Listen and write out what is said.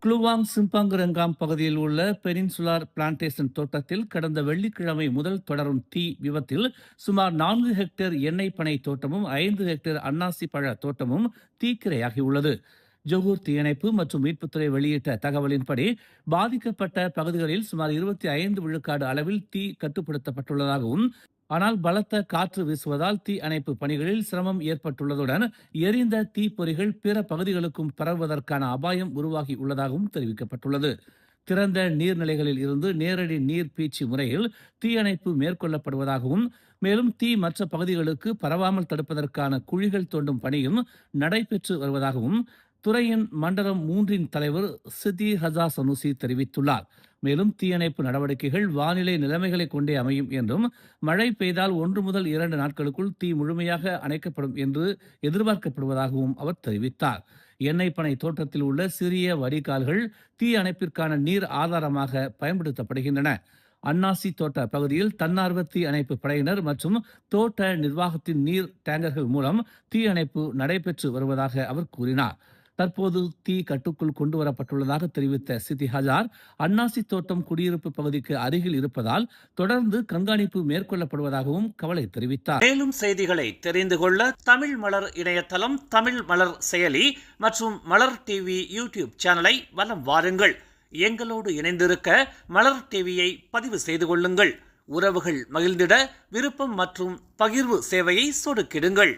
Kluang சிம்பாங்கரங்காம் பகுதியில் உள்ள peninsular plantation தோட்டத்தில் கடந்த வெள்ளிக்கிழமை முதல் தொடரும் தீ விபத்தில் சுமார் 4 ஹெக்டேர் எண்ணெய் பனை தோட்டமும் 5 ஹெக்டேர் அன்னாசி பழ தோட்டமும் தீக்கிரையாகியுள்ளது. ஜொகூர் தீயணைப்பு மற்றும் மீட்புத்துறை வெளியிட்ட தகவலின்படி பாதிக்கப்பட்ட பகுதிகளில் சுமார் 25 விழுக்காடு அளவில் தீ கட்டுப்படுத்தப்பட்டுள்ளதாகவும், ஆனால் பலத்த காற்று வீசுவதால் தீ அணைப்பு பணிகளில் சிரமம் ஏற்பட்டுள்ளதுடன் எரிந்த தீப்பொறிகள் பிற பகுதிகளுக்கும் பரவுவதற்கான அபாயம் உருவாகி உள்ளதாகவும் தெரிவிக்கப்பட்டுள்ளது. திறந்த நீர்நிலைகளில் இருந்து நேரடி நீர் பீய்ச்சி முறையில் தீயணைப்பு மேற்கொள்ளப்படுவதாகவும், மேலும் தீ மற்ற பகுதிகளுக்கு பரவாமல் தடுப்பதற்கான குழிகள் தோண்டும் பணியும் நடைபெற்று வருவதாகவும் துறையின் மண்டலம் 3 தலைவர் சிதி ஹசா சனுசி தெரிவித்துள்ளார். மேலும் தீயணைப்பு நடவடிக்கைகள் வானிலை நிலைமைகளை கொண்டே அமையும் என்றும், மழை பெய்தால் 1 முதல் 2 நாட்களுக்குள் தீ முழுமையாக அணைக்கப்படும் என்று எதிர்பார்க்கப்படுவதாகவும் அவர் தெரிவித்தார். எண்ணெய் பனை தோட்டத்தில் உள்ள சிறிய வடிகால்கள் தீ அணைப்பிற்கான நீர் ஆதாரமாக பயன்படுத்தப்படுகின்றன. அன்னாசி தோட்ட பகுதியில் தன்னார்வ தீ அணைப்பு படையினர் மற்றும் தோட்ட நிர்வாகத்தின் நீர் டேங்கர்கள் மூலம் தீ அணைப்பு நடைபெற்று வருவதாக அவர் கூறினார். தற்போது தீ கட்டுக்குள் கொண்டு வரப்பட்டுள்ளதாக தெரிவித்த சிதி ஹஜார், அன்னாசி தோட்டம் குடியிருப்பு பகுதிக்கு அருகில் இருப்பதால் தொடர்ந்து கண்காணிப்பு மேற்கொள்ளப்படுவதாகவும் கவலை தெரிவித்தார். மேலும் செய்திகளை தெரிந்து கொள்ள தமிழ் மலர் இணையதளம், தமிழ் மலர் செயலி மற்றும் மலர் டிவி யூடியூப் சேனலை வலம் வாருங்கள். எங்களோடு இணைந்திருக்க மலர் டிவியை பதிவு செய்து கொள்ளுங்கள். உறவுகள் மகிழ்ந்திட விருப்பம் மற்றும் பகிர்வு சேவையை சொடுக்கிடுங்கள்.